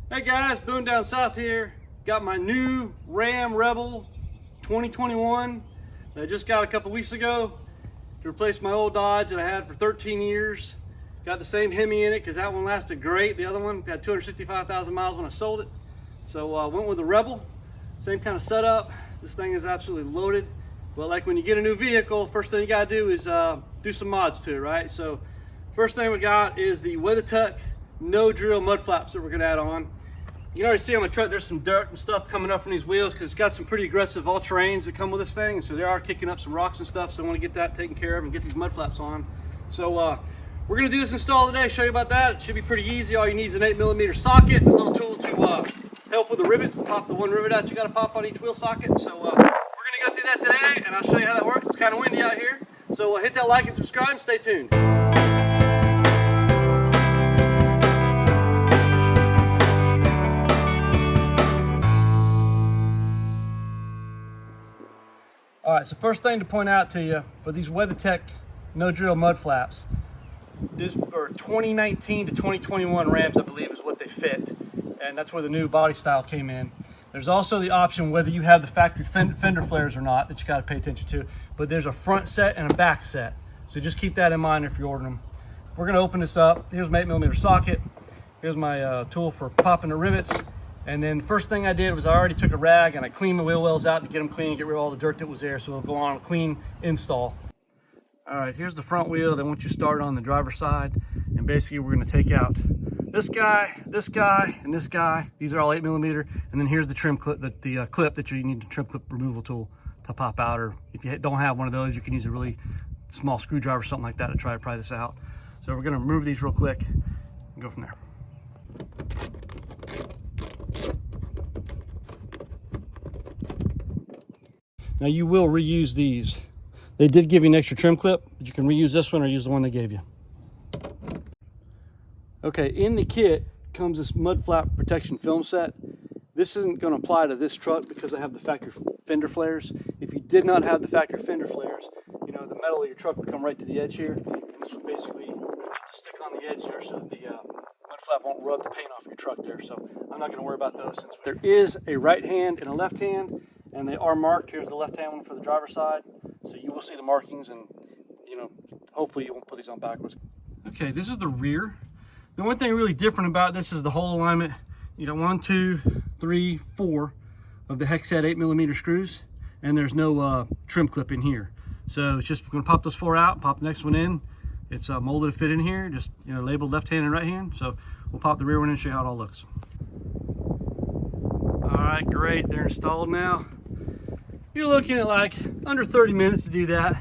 Hey guys, Boone down south here. Got my new Ram Rebel 2021 that I just got a couple weeks ago to replace my old Dodge that I had for 13 years. Got the same Hemi in it because that one lasted great. The other one had 265,000 miles when I sold it. So I went with the Rebel. Same kind of setup. This thing is absolutely loaded. But like when you get a new vehicle, first thing you gotta do is do some mods to it, right? So first thing we got is the WeatherTech No-Drill Mud Flaps that we're gonna add on. You can already see on my truck there's some dirt and stuff coming up from these wheels because it's got some pretty aggressive all-terrains that come with this thing. So they are kicking up some rocks and stuff, so I want to get that taken care of and get these mud flaps on. So we're going to do this install today, show you about that. It should be pretty easy. All you need is an 8mm socket, a little tool to help with the rivets, to pop the one rivet out you got to pop on each wheel socket. So we're going to go through that today, and I'll show you how that works. It's kind of windy out here. So hit that like and subscribe and stay tuned. All right, so first thing to point out to you for these WeatherTech No-Drill Mud Flaps, these are 2019 to 2021 Rams, I believe is what they fit, and that's where the new body style came in. There's also the option whether you have the factory fender flares or not that you got to pay attention to, but there's a front set and a back set, so just keep that in mind if you're ordering them. We're going to open this up. Here's my 8mm socket. Here's my tool for popping the rivets. And then first thing I did was I already took a rag and I cleaned the wheel wells out to get them clean, get rid of all the dirt that was there, so it'll go on a clean install. All right, here's the front wheel. Then once you start on the driver's side, and basically we're gonna take out this guy, and this guy. These are all 8mm, and then here's the trim clip, the clip that you need the trim clip removal tool to pop out, or if you don't have one of those, you can use a really small screwdriver or something like that to try to pry this out. So we're gonna remove these real quick and go from there. Now you will reuse these. They did give you an extra trim clip, but you can reuse this one or use the one they gave you. Okay, in the kit comes this mud flap protection film set. This isn't going to apply to this truck because I have the factory fender flares. If you did not have the factory fender flares, you know, the metal of your truck would come right to the edge here, and this would basically stick on the edge there so that the mud flap won't rub the paint off your truck there. So I'm not going to worry about those. Since there is a right hand and a left hand, and they are marked. Here's the left-hand one for the driver's side, so you will see the markings, and you know, hopefully you won't put these on backwards. Okay, this is the rear. The one thing really different about this is the hole alignment. You got 1, 2, 3, 4 of the hex head 8mm screws, and there's no trim clip in here. So it's just, we're gonna pop those 4 out, pop the next one in. It's molded to fit in here, just, you know, labeled left hand and right hand. So we'll pop the rear one in and show you how it all looks. All right, great, they're installed now. You're looking at like under 30 minutes to do that.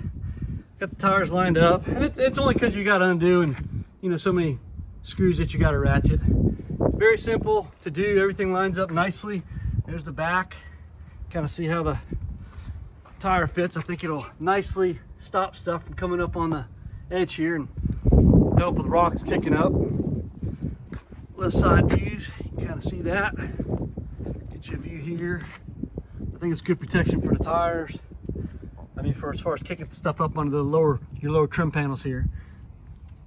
Got the tires lined up, and it's only because you got to undo and, you know, so many screws that you got to ratchet. Very simple to do. Everything lines up nicely. There's the back. Kind of see how the tire fits. I think it'll nicely stop stuff from coming up on the edge here and help with rocks kicking up. Left side views, you can kind of see that. Get you a view here. I think it's good protection for the tires. I mean, as far as kicking stuff up onto your lower trim panels here.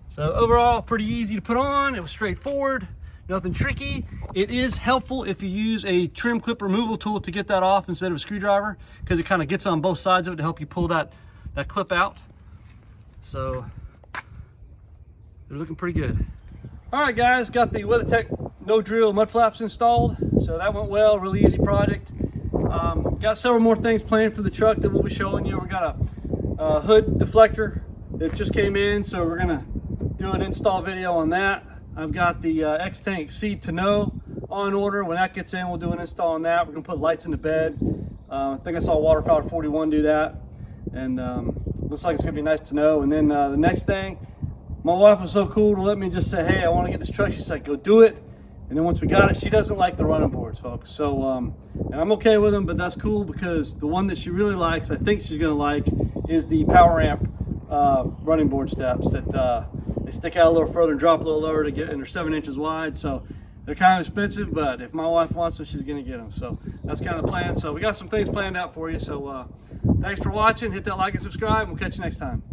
So overall, pretty easy to put on. It was straightforward, nothing tricky. It is helpful if you use a trim clip removal tool to get that off instead of a screwdriver, because it kind of gets on both sides of it to help you pull that clip out. So they're looking pretty good. All right, guys, got the WeatherTech No-Drill Mud Flaps installed. So that went well, really easy project. Got several more things planned for the truck that we'll be showing you. We got a hood deflector that just came in, so we're gonna do an install video on that. I've got the X-Tank Exceed to No on order. When that gets in, we'll do an install on that. We're gonna put lights in the bed. I think I saw Waterfowler 41 do that, and looks like it's gonna be nice to know. And then the next thing, my wife was so cool to let me just say, hey, I want to get this truck. She said, go do it. And then once we got it, she doesn't like the running boards, folks. So, and I'm okay with them, but that's cool because the one that she really likes, I think she's gonna like, is the Power Amp running board steps that they stick out a little further and drop a little lower to get, and they're 7 inches wide. So they're kind of expensive, but if my wife wants them, she's gonna get them. So that's kind of the plan. So we got some things planned out for you. So thanks for watching. Hit that like and subscribe, and we'll catch you next time.